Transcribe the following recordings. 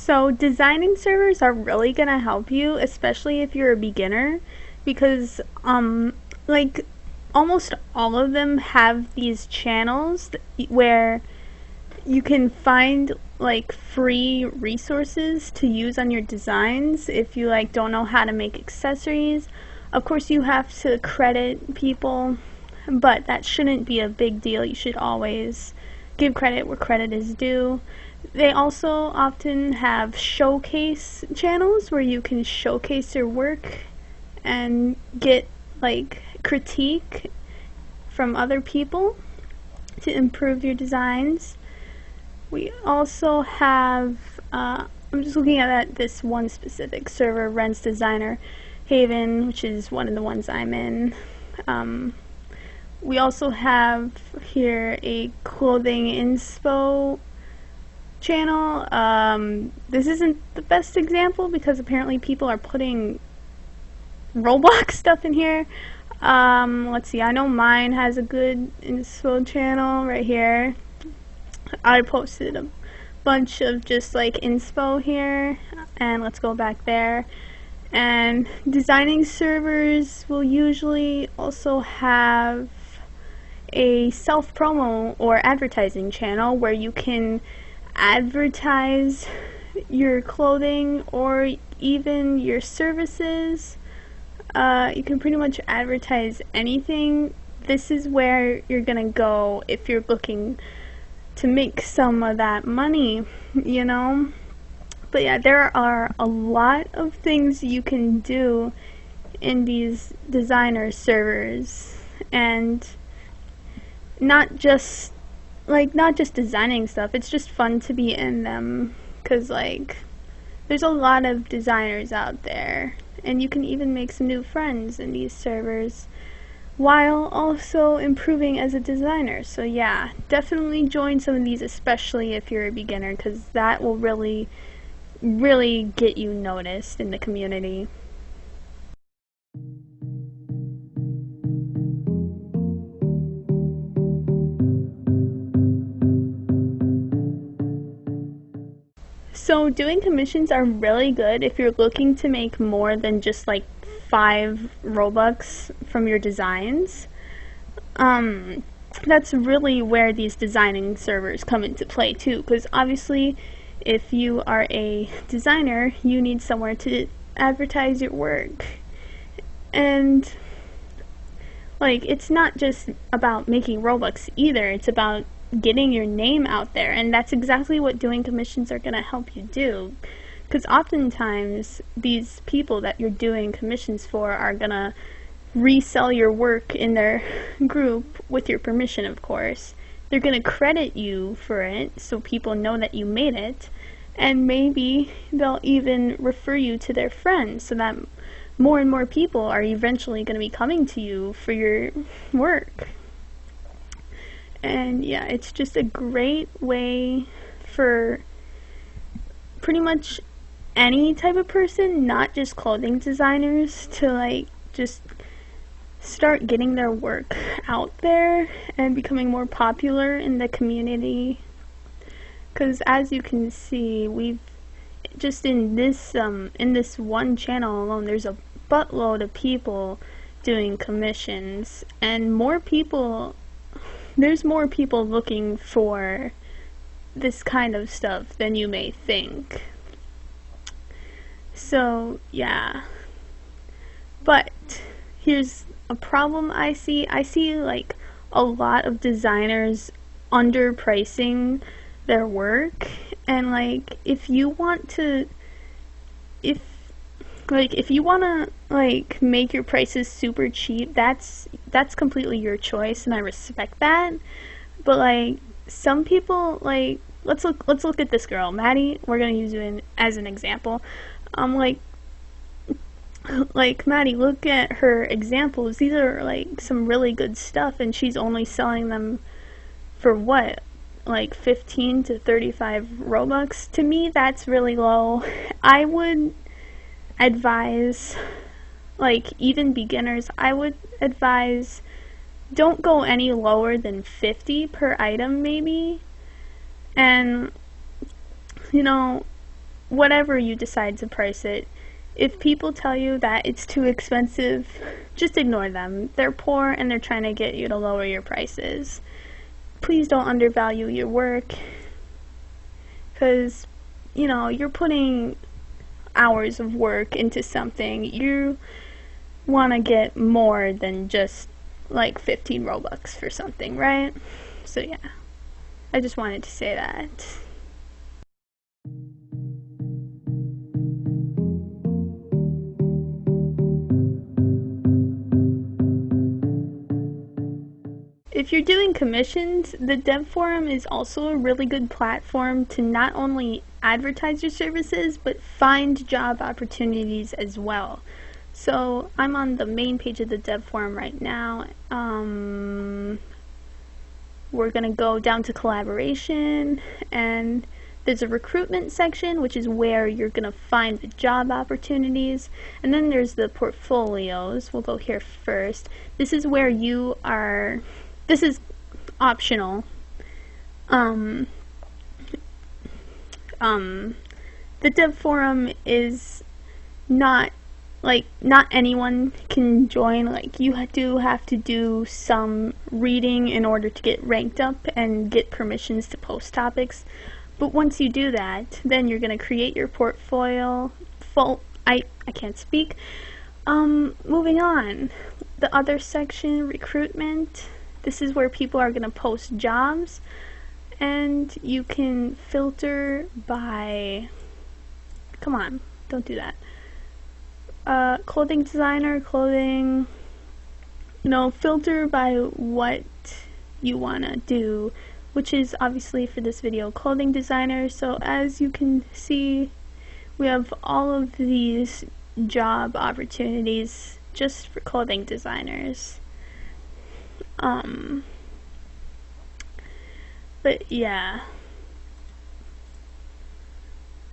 So designing servers are really gonna help you, especially if you're a beginner, because like almost all of them have these channels where you can find like free resources to use on your designs if you like don't know how to make accessories. Of course you have to credit people, but that shouldn't be a big deal. You should always give credit where credit is due. They also often have showcase channels where you can showcase your work and get like critique from other people to improve your designs. We also have, I'm just looking at this one specific server, Ren's Designer Haven, which is one of the ones I'm in. We also have here a clothing inspo channel. This isn't the best example because apparently people are putting Roblox stuff in here. Let's see, I know mine has a good inspo channel right here. I posted a bunch of just like inspo here, and let's go back there. And designing servers will usually also have a self-promo or advertising channel where you can advertise your clothing or even your services. You can pretty much advertise anything. This is where you're gonna go if you're looking to make some of that money, you know? But yeah, there are a lot of things you can do in these designer servers, and not just designing stuff. It's just fun to be in them because like there's a lot of designers out there, and you can even make some new friends in these servers while also improving as a designer. So yeah, definitely join some of these, especially if you're a beginner, because that will really get you noticed in the community. So doing commissions are really good if you're looking to make more than just like 5 Robux from your designs. That's really where these designing servers come into play too, because obviously if you are a designer, you need somewhere to advertise your work. And like, it's not just about making Robux either, it's about getting your name out there, and that's exactly what doing commissions are going to help you do. Because oftentimes these people that you're doing commissions for are going to resell your work in their group with your permission, of course. They're going to credit you for it so people know that you made it, and maybe they'll even refer you to their friends so that more and more people are eventually going to be coming to you for your work. And yeah, it's just a great way for pretty much any type of person, not just clothing designers, to like just start getting their work out there and becoming more popular in the community. Because as you can see, we've just in this one channel alone, there's a buttload of people doing commissions, and there's more people looking for this kind of stuff than you may think. So yeah, but here's a problem I see. I see like a lot of designers underpricing their work, and like if you want to like make your prices super cheap, that's completely your choice, and I respect that. But like some people, like let's look at this girl, Maddie. We're gonna use you as an example. Like Maddie, look at her examples. These are like some really good stuff, and she's only selling them for what, like 15 to 35 Robux? To me, that's really low. I would advise, like even beginners, I would advise don't go any lower than 50 per item maybe. And you know, whatever you decide to price it, if people tell you that it's too expensive, just ignore them. They're poor and they're trying to get you to lower your prices. Please don't undervalue your work, because, you know, you're putting hours of work into something. You want to get more than just like 15 Robux for something, right? So yeah, I just wanted to say that. If you're doing commissions, the dev forum is also a really good platform to not only advertise your services, but find job opportunities as well. So I'm on the main page of the dev forum right now. We're gonna go down to collaboration, and there's a recruitment section, which is where you're gonna find the job opportunities, and then there's the portfolios. We'll go here first. This is where you are. This is optional. The dev forum is not anyone can join. Like, you do have to do some reading in order to get ranked up and get permissions to post topics. But once you do that, then you're gonna create your portfolio. I can't speak. Moving on. The other section, recruitment. This is where people are gonna post jobs, and you can filter by, come on, don't do that. Clothing designer, clothing, filter by what you wanna do, which is obviously for this video clothing designer. So as you can see, we have all of these job opportunities just for clothing designers. But yeah,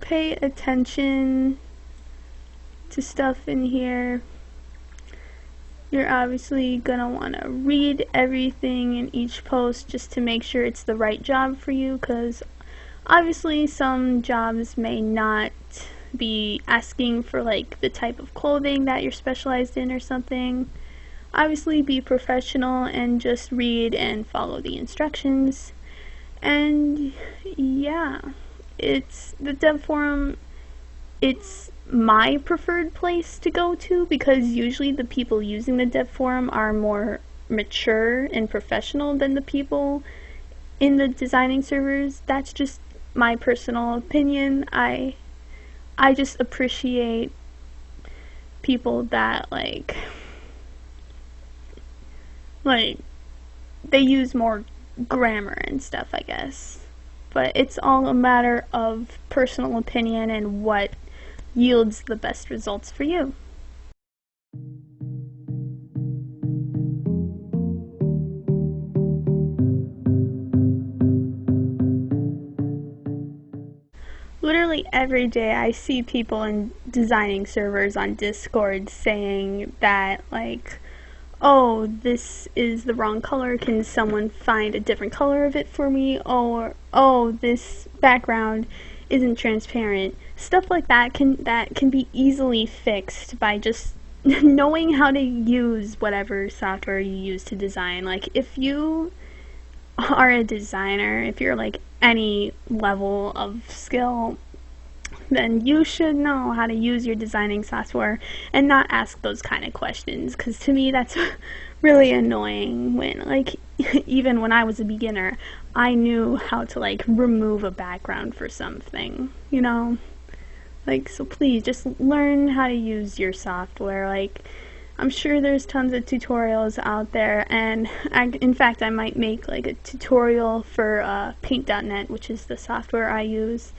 pay attention to stuff in here. You're obviously gonna want to read everything in each post just to make sure it's the right job for you, because obviously some jobs may not be asking for like the type of clothing that you're specialized in or something. Obviously be professional and just read and follow the instructions. And yeah, it's the dev forum. It's my preferred place to go to, because usually the people using the dev forum are more mature and professional than the people in the designing servers. That's just my personal opinion. I just appreciate people that like they use more grammar and stuff, I guess. But it's all a matter of personal opinion and what yields the best results for you. Literally every day I see people in designing servers on Discord saying that like, oh, this is the wrong color, can someone find a different color of it for me? Or, oh, this background isn't transparent. Stuff like that can be easily fixed by just knowing how to use whatever software you use to design. Like, if you are a designer, if you're like any level of skill, then you should know how to use your designing software and not ask those kind of questions, because to me that's really annoying. When like even when I was a beginner, I knew how to like remove a background for something, like, so please just learn how to use your software. Like, I'm sure there's tons of tutorials out there, and in fact I might make like a tutorial for paint.net, which is the software I use.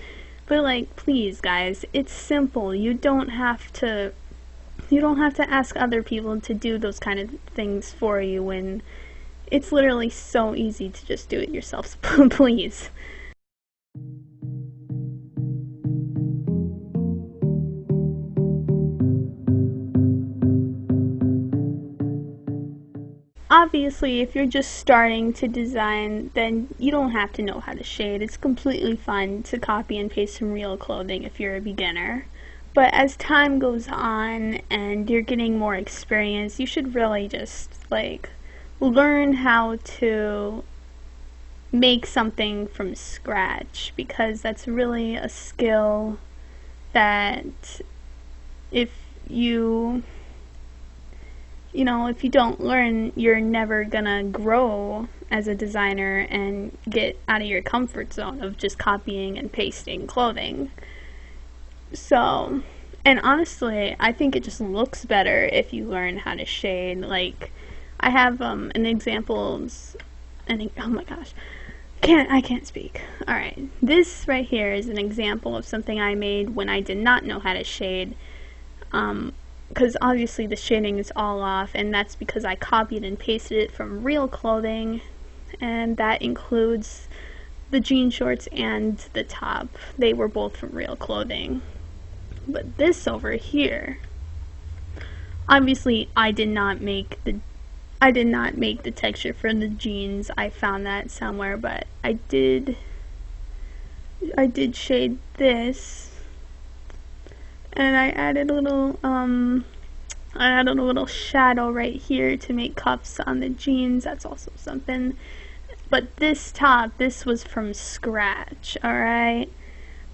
But like, please guys, it's simple. You don't have to ask other people to do those kind of things for you when it's literally so easy to just do it yourself. So please. obviously, if you're just starting to design, then you don't have to know how to shade. It's completely fine to copy and paste from real clothing if you're a beginner. But as time goes on and you're getting more experience, you should really just like learn how to make something from scratch, because that's really a skill that if you if you don't learn, you're never gonna grow as a designer and get out of your comfort zone of just copying and pasting clothing. So, and honestly, I think it just looks better if you learn how to shade. Like, I have an examples, and oh my gosh, I can't speak. Alright, this right here is an example of something I made when I did not know how to shade. Because obviously the shading is all off, and that's because I copied and pasted it from real clothing, and that includes the jean shorts and the top. They were both from real clothing. But this over here, obviously I did not make the texture for the jeans. I found that somewhere, but I did shade this. And I added a little shadow right here to make cuffs on the jeans. That's also something. But this top, this was from scratch, alright?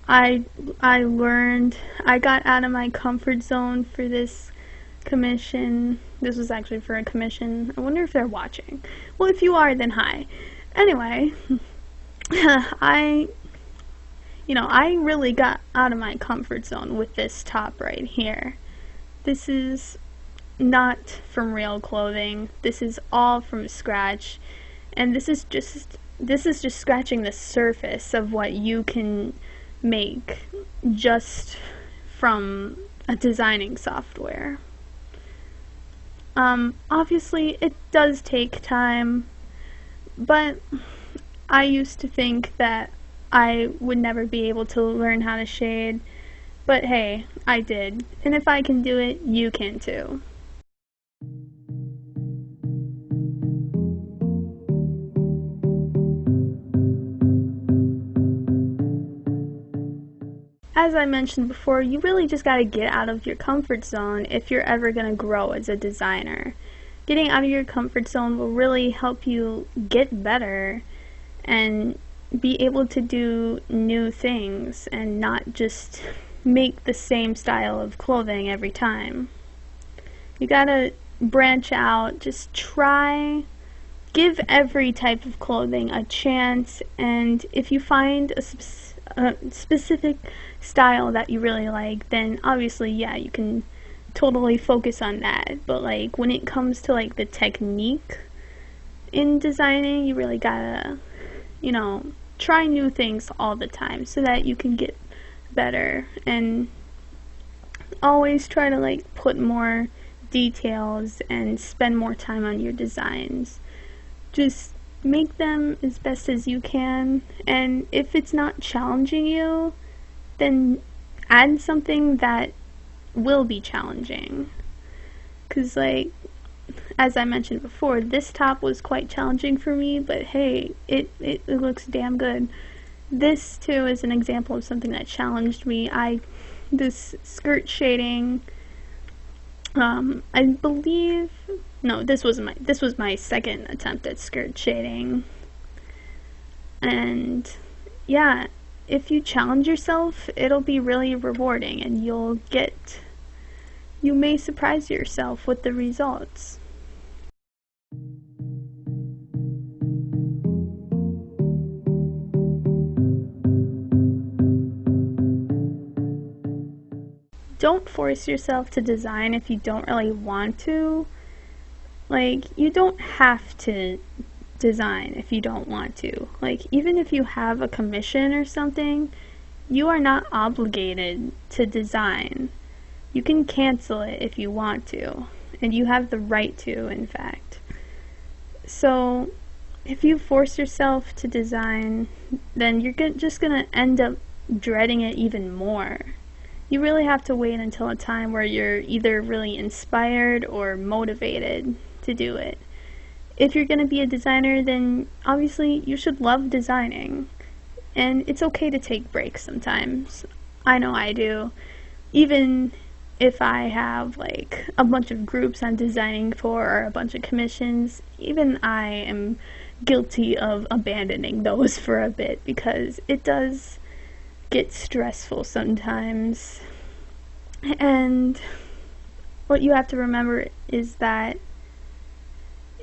I learned, I got out of my comfort zone for this commission. This was actually for a commission. I wonder if they're watching. Well, if you are, then hi. Anyway, I really got out of my comfort zone with this top right here. This is not from real clothing. This is all from scratch, and this is just scratching the surface of what you can make just from a designing software. Obviously it does take time, but I used to think that I would never be able to learn how to shade, but hey, I did. And if I can do it, you can too. As I mentioned before, you really just gotta get out of your comfort zone if you're ever gonna grow as a designer. Getting out of your comfort zone will really help you get better and be able to do new things and not just make the same style of clothing every time. You gotta branch out, just try, give every type of clothing a chance, and if you find a specific style that you really like, then obviously, yeah, you can totally focus on that. But like when it comes to like the technique in designing, you really gotta, try new things all the time so that you can get better, and always try to like put more details and spend more time on your designs. Just make them as best as you can, and if it's not challenging you, then add something that will be challenging. Because like, as I mentioned before, this top was quite challenging for me, but hey, it looks damn good. This too is an example of something that challenged me. This skirt shading, I believe, no, this was my second attempt at skirt shading. And yeah, if you challenge yourself, it'll be really rewarding, and you may surprise yourself with the results. Don't force yourself to design if you don't really want to. Like, you don't have to design if you don't want to. Like, even if you have a commission or something, you are not obligated to design. You can cancel it if you want to, and you have the right to, in fact. So, if you force yourself to design, then you're just gonna end up dreading it even more. You really have to wait until a time where you're either really inspired or motivated to do it. if you're going to be a designer, then obviously you should love designing. And it's okay to take breaks sometimes. I know I do. Even if I have like a bunch of groups I'm designing for or a bunch of commissions, even I am guilty of abandoning those for a bit because it does get stressful sometimes. And what you have to remember is that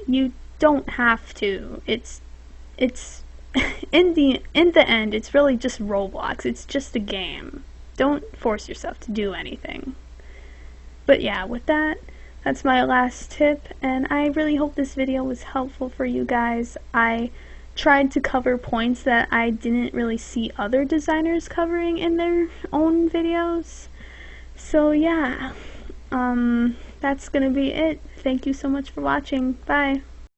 you don't have to. It's in the end, it's really just Roblox. It's just a game. Don't force yourself to do anything. But yeah, with that, that's my last tip, and I really hope this video was helpful for you guys. I tried to cover points that I didn't really see other designers covering in their own videos. So yeah, that's gonna be it. Thank you so much for watching. Bye.